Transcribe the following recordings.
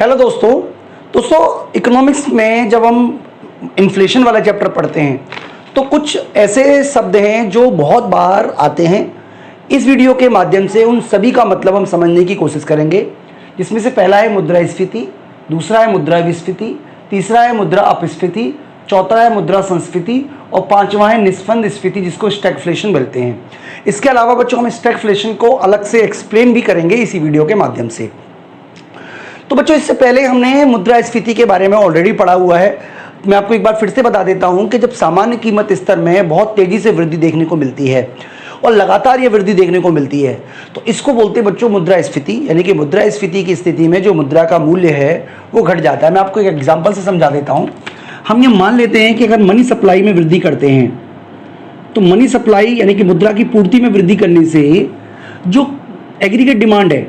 Hello दोस्तों economics में जब हम इन्फ्लेशन वाला चैप्टर पढ़ते हैं तो कुछ ऐसे शब्द हैं जो बहुत बार आते हैं। इस वीडियो के माध्यम से उन सभी का मतलब हम समझने की कोशिश करेंगे, जिसमें से पहला है मुद्रास्फीति, दूसरा है मुद्रा विस्फीति, तीसरा है मुद्रा अपस्फीति, चौथा है मुद्रा संस्फीति और पांचवा है निस्पंद स्फीति, जिसको स्टैगफ्लेशन बोलते हैं। इसके अलावा बच्चों हम स्टैगफ्लेशन को अलग से एक्सप्लेन भी करेंगे इसी वीडियो के माध्यम से। तो बच्चों इससे पहले हमने मुद्रास्फीति के बारे में ऑलरेडी पढ़ा हुआ है। मैं आपको एक बार फिर से बता देता हूं कि जब सामान्य कीमत स्तर में बहुत तेजी से वृद्धि देखने को मिलती है और लगातार ये वृद्धि देखने को मिलती है तो इसको बोलते हैं बच्चों मुद्रास्फीति। यानी कि मुद्रास्फीति की स्थिति में जो मुद्रा का मूल्य है वो घट जाता है। मैं आपको एक एग्जाम्पल से समझा देता हूँ। हम ये मान लेते हैं कि अगर मनी सप्लाई में वृद्धि करते हैं तो मनी सप्लाई यानी कि मुद्रा की पूर्ति में वृद्धि करने से जो एग्रीगेट डिमांड है,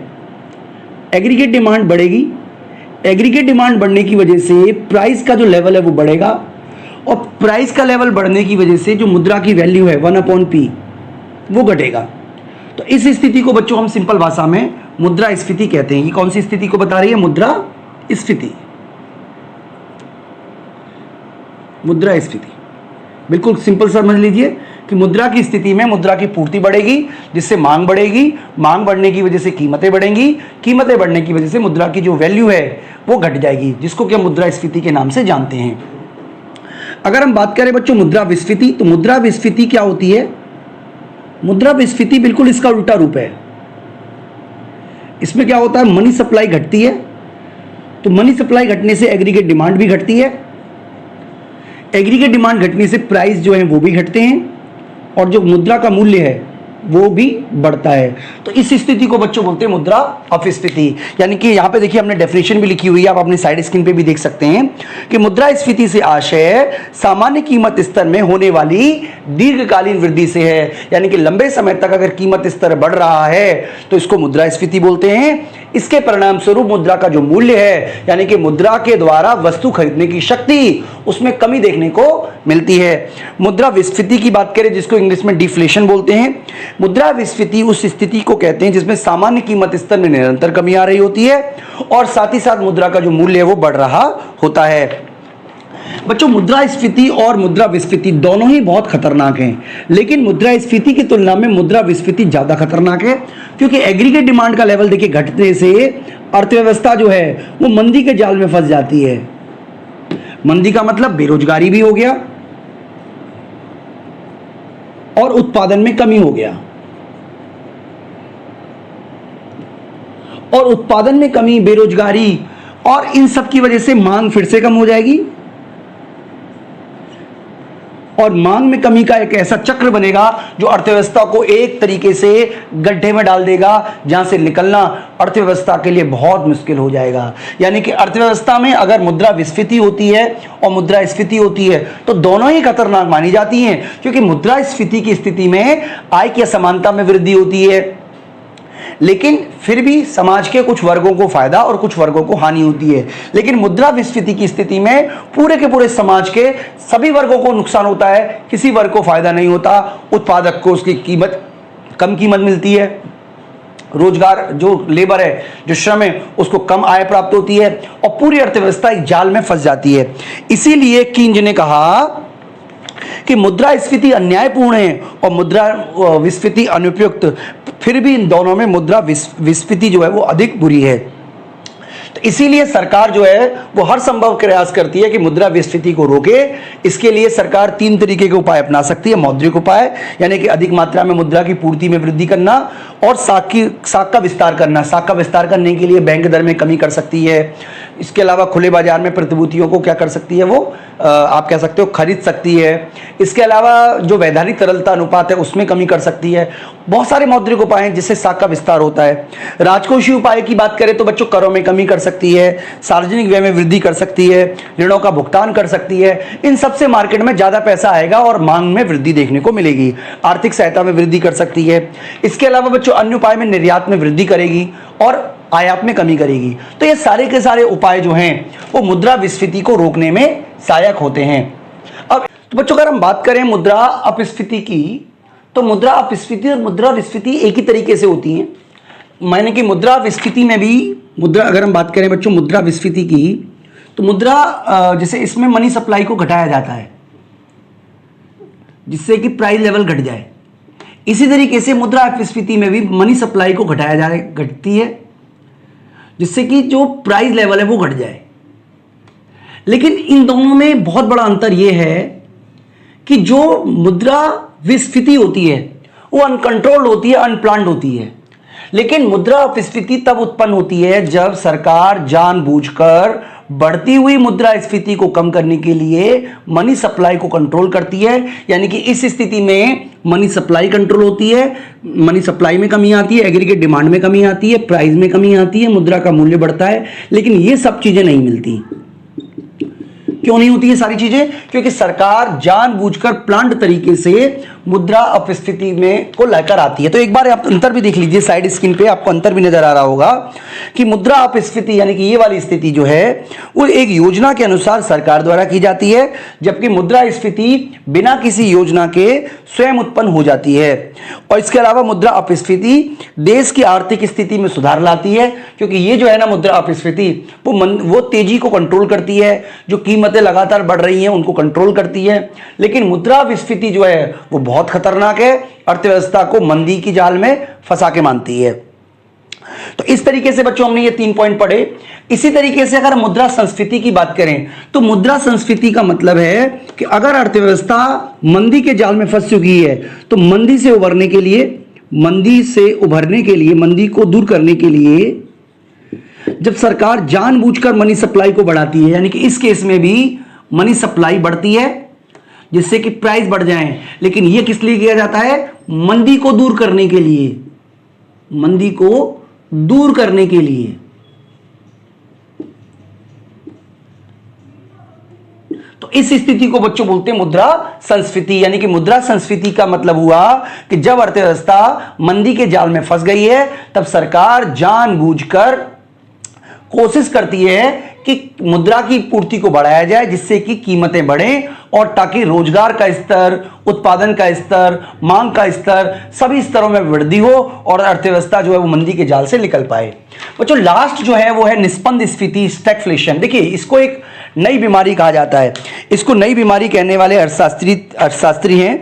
एग्रीगेट डिमांड बढ़ेगी। एग्रीगेट डिमांड बढ़ने की वजह से प्राइस का जो लेवल है वो बढ़ेगा और प्राइस का लेवल बढ़ने की वजह से जो मुद्रा की वैल्यू है 1/P वो घटेगा। तो इस स्थिति को बच्चों हम सिंपल भाषा में मुद्रास्फीति कहते हैं। ये कौन सी स्थिति को बता रही है? मुद्रास्फीति। मुद्रास्फीति बिल्कुल सिंपल समझ लीजिए कि मुद्रा की स्थिति में मुद्रा की पूर्ति बढ़ेगी जिससे मांग बढ़ेगी, मांग बढ़ने की वजह से कीमतें बढ़ेंगी, कीमतें बढ़ने की वजह से मुद्रा की जो वैल्यू है वो घट जाएगी, जिसको कि हम मुद्रास्फीति के नाम से जानते हैं। अगर हम बात करें बच्चों मुद्रा विस्फीति, तो मुद्रा विस्फीति क्या होती है? मुद्रा विस्फीति बिल्कुल इसका उल्टा रूप है। इसमें क्या होता है? मनी सप्लाई घटती है तो मनी सप्लाई घटने से एग्रीगेट डिमांड भी घटती है, एग्रीगेट डिमांड घटने से प्राइस जो है वो भी घटते हैं और जो मुद्रा का मूल्य है वो भी बढ़ता है। तो इस स्थिति को बच्चों बोलते हैं मुद्रा अपस्फीति। यानी कि यहाँ पे देखिए हमने डेफिनेशन भी लिखी हुई है, आप अपने साइड स्क्रीन पे भी देख सकते हैं कि मुद्रास्फीति से आशय सामान्य कीमत स्तर में होने वाली दीर्घकालीन वृद्धि से है। यानी कि लंबे समय तक अगर कीमत स्तर बढ़ रहा है तो इसको मुद्रास्फीति बोलते हैं। इसके परिणाम स्वरूप मुद्रा का जो मूल्य है यानी कि मुद्रा के द्वारा वस्तु खरीदने की शक्ति उसमें कमी देखने को मिलती है। मुद्रा विस्फीति की बात करें जिसको इंग्लिश में डिफ्लेशन बोलते हैं। मुद्रा विस्फीति उस स्थिति को कहते हैं जिसमें सामान्य कीमत स्तर में निरंतर कमी आ रही होती है और साथ ही साथ मुद्रा का जो मूल्य है वो बढ़ रहा होता है। बच्चों मुद्रास्फीति और मुद्रा विस्फीति दोनों ही बहुत खतरनाक हैं, लेकिन मुद्रास्फीति की तुलना में मुद्रा विस्फीति ज्यादा खतरनाक है क्योंकि एग्रीगेट डिमांड का लेवल देखिए घटने से अर्थव्यवस्था जो है वो मंदी के जाल में फंस जाती है। मंदी का मतलब बेरोजगारी भी हो गया और उत्पादन में कमी हो गया, और उत्पादन में कमी, बेरोजगारी और इन सब की वजह से मांग फिर से कम हो जाएगी और मांग में कमी का एक ऐसा चक्र बनेगा जो अर्थव्यवस्था को एक तरीके से गड्ढे में डाल देगा जहां से निकलना अर्थव्यवस्था के लिए बहुत मुश्किल हो जाएगा। यानी कि अर्थव्यवस्था में अगर मुद्रा विस्फीति होती है और मुद्रास्फीति होती है तो दोनों ही खतरनाक मानी जाती हैं, क्योंकि मुद्रास्फीति की स्थिति में आय की असमानता में वृद्धि होती है लेकिन फिर भी समाज के कुछ वर्गों को फायदा और कुछ वर्गों को हानि होती है। लेकिन मुद्रा विस्फीति की स्थिति में पूरे के पूरे समाज के सभी वर्गों को नुकसान होता है, किसी वर्ग को फायदा नहीं होता। उत्पादक को उसकी कीमत कम कीमत मिलती है, रोजगार जो लेबर है, जो श्रम है, उसको कम आय प्राप्त होती है और पूरी अर्थव्यवस्था एक जाल में फंस जाती है। इसीलिए कीन्ज ने कहा कि मुद्रास्फीति अन्यायपूर्ण है और मुद्रा विस्फीति अनुपयुक्त, फिर भी इन दोनों में मुद्रा विस्फीति जो है वो अधिक बुरी है। तो इसीलिए सरकार जो है वो हर संभव प्रयास करती है कि मुद्रा विस्फीति को रोके। इसके लिए सरकार 3 तरीके के उपाय अपना सकती है। मौद्रिक उपाय यानी कि अधिक मात्रा में मुद्रा की पूर्ति में वृद्धि करना और साख का विस्तार करना। साख का विस्तार करने के लिए बैंक दर में कमी कर सकती है। इसके अलावा खुले बाजार में प्रतिभूतियों को क्या कर सकती है, वो आप कह सकते हो खरीद सकती है। इसके अलावा जो वैधानिक तरलता अनुपात है उसमें कमी कर सकती है। बहुत सारे मौद्रिक उपाय हैं जिससे साख का विस्तार होता है। राजकोषीय उपाय की बात करें तो बच्चों करों में कमी कर सकती है, सार्वजनिक व्यय में वृद्धि कर सकती है, ऋणों का भुगतान कर सकती है। इन सबसे मार्केट में ज्यादा पैसा आएगा और मांग में वृद्धि देखने को मिलेगी। आर्थिक सहायता में वृद्धि कर सकती है। इसके अलावा बच्चों अन्य उपाय में निर्यात में वृद्धि करेगी और आयात में कमी करेगी। तो ये सारे के सारे उपाय जो हैं वो मुद्रा विस्फीति को रोकने में सहायक होते हैं। अब तो बच्चों अगर हम बात करें मुद्रा अपस्फीति की, तो मुद्रा अपस्फीति और मुद्रा विस्फीति एक ही तरीके से होती हैं। माने कि मुद्रा विस्फीति में भी, मुद्रा अगर हम बात करें बच्चों मुद्रा विस्फीति की, तो मुद्रा जैसे इसमें मनी सप्लाई को घटाया जाता है जिससे कि प्राइस लेवल घट जाए, इसी तरीके से मुद्रा अपस्फीति में भी मनी सप्लाई को घटती है जिससे कि जो प्राइस लेवल है वो घट जाए। लेकिन इन दोनों में बहुत बड़ा अंतर यह है कि जो मुद्रा विस्फीति होती है वो अनकंट्रोल्ड होती है, अनप्लान्ड होती है, लेकिन मुद्रा अपस्फीति तब उत्पन्न होती है जब सरकार जानबूझकर बढ़ती हुई मुद्रा स्फीति को कम करने के लिए मनी सप्लाई को कंट्रोल करती है। यानी कि इस स्थिति में मनी सप्लाई कंट्रोल होती है, मनी सप्लाई में कमी आती है, एग्रीगेट डिमांड में कमी आती है, प्राइस में कमी आती है, मुद्रा का मूल्य बढ़ता है, लेकिन ये सब चीजें नहीं मिलती। क्यों नहीं होती ये सारी चीजें? क्योंकि सरकार जानबूझकर प्लान्ड तरीके से मुद्रा अपस्फीति में को लेकर आती है। तो एक बार आप अंतर भी देख लीजिए, साइड स्क्रीन पे आपको अंतर भी नजर आ रहा होगा कि मुद्रा अपस्फीति यानी कि ये वाली स्थिति जो है वो एक योजना के अनुसार सरकार द्वारा की जाती है, जबकि मुद्रा स्फीति बिना किसी योजना के स्वयं उत्पन्न हो जाती है। और इसके अलावा मुद्रा अपस्फीति देश की आर्थिक स्थिति में सुधार लाती है, क्योंकि ये जो है ना मुद्रा अपस्फीति वो तेजी को कंट्रोल करती है, जो कीमतें लगातार बढ़ रही हैं उनको कंट्रोल करती है। लेकिन मुद्रा विस्फीति जो है वो बहुत खतरनाक है, अर्थव्यवस्था को मंदी की जाल में फंसा के मानती है। तो इस तरीके से बच्चों हमने ये 3 पॉइंट पढ़े। इसी तरीके से अगर मुद्रा संस्फीति की बात करें तो मुद्रा संस्फीति का मतलब है कि अगर अर्थव्यवस्था मंदी के जाल में फंस चुकी है तो मंदी से उभरने के लिए, मंदी को दूर करने के लिए जब सरकार जानबूझकर मनी सप्लाई को बढ़ाती है, यानी कि इस केस में भी मनी सप्लाई बढ़ती है जिससे कि प्राइस बढ़ जाए, लेकिन यह किस लिए किया जाता है? मंदी को दूर करने के लिए, मंदी को दूर करने के लिए। तो इस स्थिति को बच्चों बोलते हैं मुद्रा संस्फीति। यानी कि मुद्रा संस्फीति का मतलब हुआ कि जब अर्थव्यवस्था मंदी के जाल में फंस गई है तब सरकार जानबूझकर कोशिश करती है कि मुद्रा की पूर्ति को बढ़ाया जाए जिससे कि कीमतें बढ़ें और ताकि रोजगार का स्तर, उत्पादन का स्तर, मांग का स्तर, सभी स्तरों में वृद्धि हो और अर्थव्यवस्था जो है वो मंदी के जाल से निकल पाए। बच्चों लास्ट जो है वो है निस्पंद स्फीति, स्टैगफ्लेशन। देखिए इसको एक नई बीमारी कहा जाता है। इसको नई बीमारी कहने वाले अर्थशास्त्री हैं,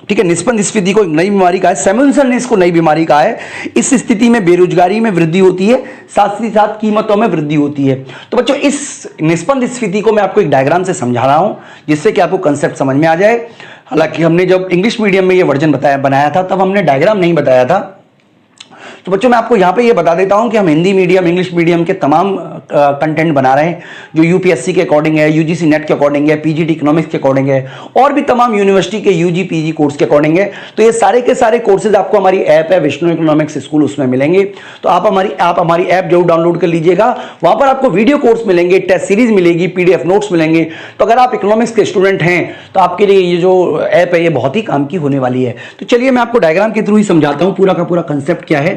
ठीक है। निस्पंद स्फीति को एक नई बीमारी कहा है, सैमुअल्सन ने इसको नई बीमारी कहा है। इस स्थिति में बेरोजगारी में वृद्धि होती है, साथ ही साथ कीमतों में वृद्धि होती है। तो बच्चों इस निस्पंद स्फीति को मैं आपको एक डायग्राम से समझा रहा हूं जिससे कि आपको कंसेप्ट समझ में आ जाए। हालांकि हमने जब इंग्लिश मीडियम में ये वर्जन बनाया था तब हमने डायग्राम नहीं बताया था। तो बच्चों मैं आपको यहाँ पे ये बता देता हूँ कि हम हिंदी मीडियम, इंग्लिश मीडियम के तमाम कंटेंट बना रहे हैं जो यूपीएससी के अकॉर्डिंग है, यूजीसी नेट के अकॉर्डिंग है, पीजीटी इकोनॉमिक्स के अकॉर्डिंग है और भी तमाम यूनिवर्सिटी के यूजी पीजी कोर्स के अकॉर्डिंग है। तो ये सारे के सारे कोर्सेज आपको हमारी ऐप है विष्णु इकोनॉमिक्स स्कूल, उसमें मिलेंगे। तो आप हमारी ऐप जरूर डाउनलोड कर लीजिएगा। वहां पर आपको वीडियो कोर्स मिलेंगे, टेस्ट सीरीज मिलेगी, पीडीएफ नोट्स मिलेंगे। तो अगर आप इकोनॉमिक्स के स्टूडेंट हैं तो आपके लिए ये जो ऐप है ये बहुत ही काम की होने वाली है। तो चलिए मैं आपको डायग्राम के थ्रू ही समझाता हूँ पूरा का पूरा कंसेप्ट क्या है,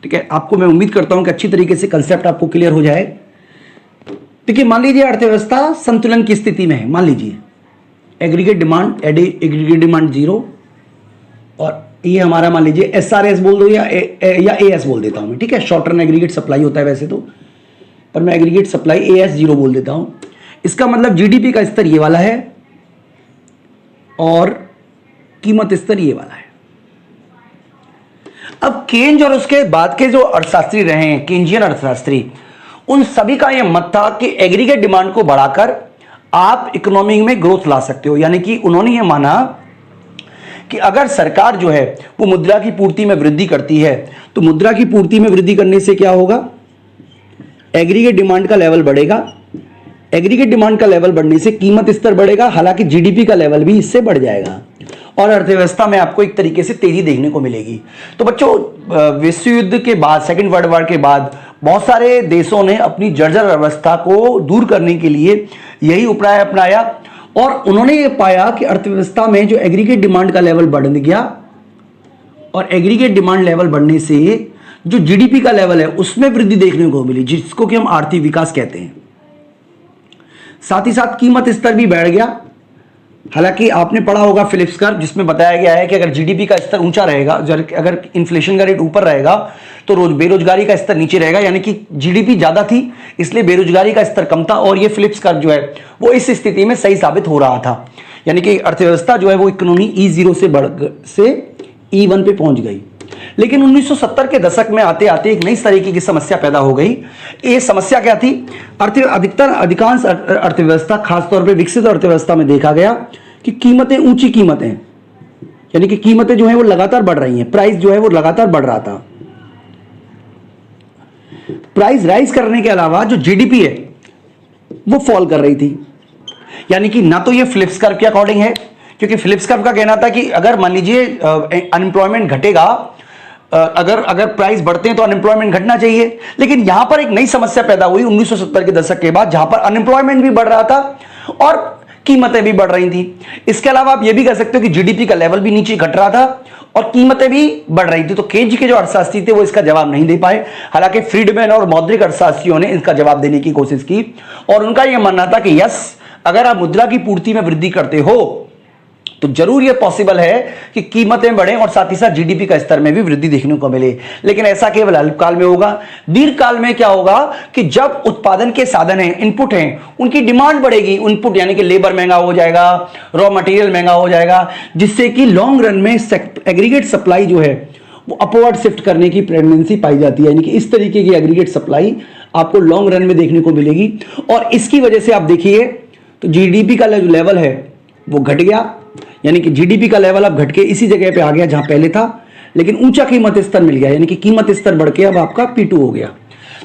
ठीक है। आपको मैं उम्मीद करता हूं कि अच्छी तरीके से कंसेप्ट आपको क्लियर हो जाए। देखिए मान लीजिए अर्थव्यवस्था संतुलन की स्थिति में है। मान लीजिए एग्रीगेट डिमांड 0 और ये हमारा मान लीजिए एसआरएस बोल दो या एएस बोल देता हूं मैं, ठीक है। शॉर्ट टर्म एग्रीगेट सप्लाई होता है वैसे तो, पर मैं एग्रीगेट सप्लाई एएस 0 बोल देता हूं। इसका मतलब जीडीपी का स्तर ये वाला है और कीमत स्तर ये वाला है। अब केन्ज और उसके बाद के जो अर्थशास्त्री रहे हैं, केन्जियन अर्थशास्त्री, उन सभी का यह मत था कि एग्रीगेट डिमांड को बढ़ाकर आप इकोनॉमी में ग्रोथ ला सकते हो। यानी कि उन्होंने यह माना कि अगर सरकार जो है वो मुद्रा की पूर्ति में वृद्धि करती है तो मुद्रा की पूर्ति में वृद्धि करने से क्या होगा? एग्रीगेट डिमांड का लेवल बढ़ेगा। एग्रीगेट डिमांड का लेवल बढ़ने से कीमत स्तर बढ़ेगा, हालांकि जीडीपी का लेवल भी इससे बढ़ जाएगा और अर्थव्यवस्था में आपको एक तरीके से तेजी देखने को मिलेगी। तो बच्चों विश्व युद्ध के बाद, सेकेंड वर्ल्ड वॉर के बाद बहुत सारे देशों ने अपनी जर्जर अवस्था को दूर करने के लिए यही उपाय अपनाया और उन्होंने ये पाया कि अर्थव्यवस्था में जो एग्रीगेट डिमांड का लेवल बढ़ गया और एग्रीगेट डिमांड लेवल बढ़ने से जो जीडीपी का लेवल है उसमें वृद्धि देखने को मिली, जिसको कि हम आर्थिक विकास कहते हैं। साथ ही साथ कीमत स्तर भी बढ़ गया हालांकि आपने पढ़ा होगा फिलिप्स कर्व, जिसमें बताया गया है कि अगर जीडीपी का स्तर ऊंचा रहेगा, अगर इन्फ्लेशन का रेट ऊपर रहेगा तो बेरोजगारी का स्तर नीचे रहेगा, यानी कि जीडीपी ज्यादा थी इसलिए बेरोजगारी का स्तर कम था, और ये फिलिप्स कर्व जो है वो इस स्थिति में सही साबित हो रहा था। यानी कि अर्थव्यवस्था जो है वो इकोनॉमी E0 से E1 पे पहुंच गई। लेकिन 1970 के दशक में आते आते एक नई तरीके की समस्या पैदा हो गई। ये समस्या क्या थी? अधिकांश अर्थव्यवस्था, खासतौर पे विकसित अर्थव्यवस्था में देखा गया कि कीमतें, ऊंची कीमतें, यानी कि कीमतें जो है वो लगातार बढ़ रही हैं, प्राइस जो है वो लगातार बढ़ रहा था। प्राइस राइज करने के अलावा जो जीडीपी है वो फॉल कर रही थी। यानी कि ना तो ये फिलिप्स कर्व के अकॉर्डिंग है, क्योंकि फिलिप्स कर्व का कहना था कि अगर मान लीजिए अनएम्प्लॉयमेंट घटेगा, अगर प्राइस बढ़ते हैं तो अनएम्प्लॉयमेंट घटना चाहिए। लेकिन यहां पर एक नई समस्या पैदा हुई 1970 के दशक के बाद, जहां पर अनएम्प्लॉयमेंट भी बढ़ रहा था और कीमतें भी बढ़ रही थी। इसके अलावा आप ये भी कह सकते हो कि जीडीपी का लेवल भी नीचे घट रहा था और कीमतें भी बढ़ रही थी। तो केज के जो अर्थशास्त्री थे वो इसका जवाब नहीं दे पाए। हालांकि फ्रीडमैन और मौद्रिक अर्थशास्त्रियों ने इसका जवाब देने की कोशिश की और उनका यह मानना था कि यस, अगर आप मुद्रा की पूर्ति में वृद्धि करते हो तो जरूर यह पॉसिबल है कि कीमतें बढ़ें और साथ ही साथ जीडीपी का स्तर में भी वृद्धि देखने को मिले। लेकिन ऐसा केवल अल्पकाल में होगा। दीर्घ काल में क्या होगा कि जब उत्पादन के साधन हैं, इनपुट हैं, उनकी डिमांड बढ़ेगी। इनपुट यानी कि लेबर महंगा हो जाएगा, रॉ मटेरियल महंगा हो जाएगा, जिससे कि लॉन्ग रन में एग्रीगेट सप्लाई जो है वो अपवर्ड शिफ्ट करने की टेंडेंसी पाई जाती है। यानी कि इस तरीके की एग्रीगेट सप्लाई आपको लॉन्ग रन में देखने को मिलेगी और इसकी वजह से आप देखिए तो जीडीपी का जो लेवल है वो घट गया। यानी कि जीडीपी का लेवल अब घट के इसी जगह पे आ गया जहां पहले था, लेकिन ऊंचा कीमत स्तर मिल गया, यानी कि कीमत स्तर बढ़ के अब आपका P2 हो गया।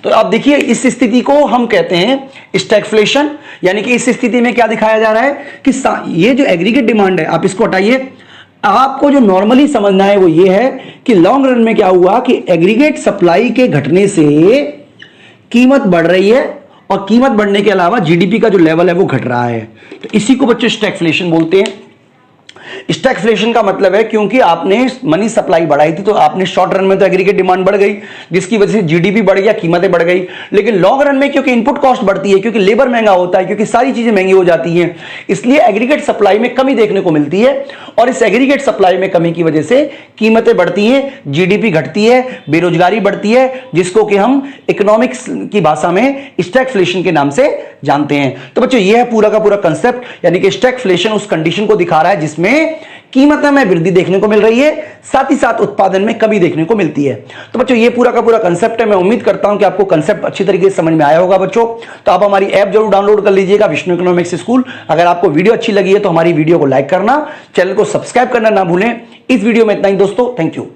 तो आप देखिए इस स्थिति को हम कहते हैं स्टैगफ्लेशन। यानी कि इस स्थिति में क्या दिखाया जा रहा है कि ये जो एग्रीगेट डिमांड है, आप इसको हटाइए, आपको जो नॉर्मली समझना है वो ये है कि लॉन्ग रन में क्या हुआ कि एग्रीगेट सप्लाई के घटने से कीमत बढ़ रही है और कीमत बढ़ने के अलावा जीडीपी का जो लेवल है वो घट रहा है। तो इसी को बच्चों स्टैगफ्लेशन बोलते हैं। स्टैगफ्लेशन का मतलब है क्योंकि आपने मनी सप्लाई बढ़ाई थी तो आपने शॉर्ट रन में तो एग्रीगेट डिमांड बढ़ गई, जिसकी वजह से जीडीपी बढ़ गया, कीमतें बढ़ गई। लेकिन लॉन्ग रन में क्योंकि इनपुट कॉस्ट बढ़ती है, क्योंकि लेबर महंगा होता है, क्योंकि सारी चीजें महंगी हो जाती हैं, इसलिए एग्रीगेट सप्लाई में कमी देखने को मिलती है और इस एग्रीगेट सप्लाई में कमी की वजह से कीमतें बढ़ती है, जीडीपी घटती है, बेरोजगारी बढ़ती है, जिसको कि हम इकोनॉमिक्स की भाषा में स्टैगफ्लेशन के नाम से जानते हैं। तो बच्चों ये है पूरा का पूरा कंसेप्ट, यानी कि स्टैगफ्लेशन उस कंडीशन को दिखा रहा है जिसमें कीमतों में वृद्धि देखने को मिल रही है, साथ ही साथ उत्पादन में कमी देखने को मिलती है। तो बच्चों ये पूरा का पूरा कंसेप्ट है। मैं उम्मीद करता हूं कि आपको कंसेप्ट अच्छी तरीके से समझ में आया होगा बच्चों। तो आप हमारी ऐप जरूर डाउनलोड कर लीजिएगा, विष्णु इकोनॉमिक्स स्कूल। अगर आपको वीडियो अच्छी लगी है तो हमारी वीडियो को लाइक करना, चैनल को सब्सक्राइब करना ना भूलें। इस वीडियो में इतना ही दोस्तों, थैंक यू।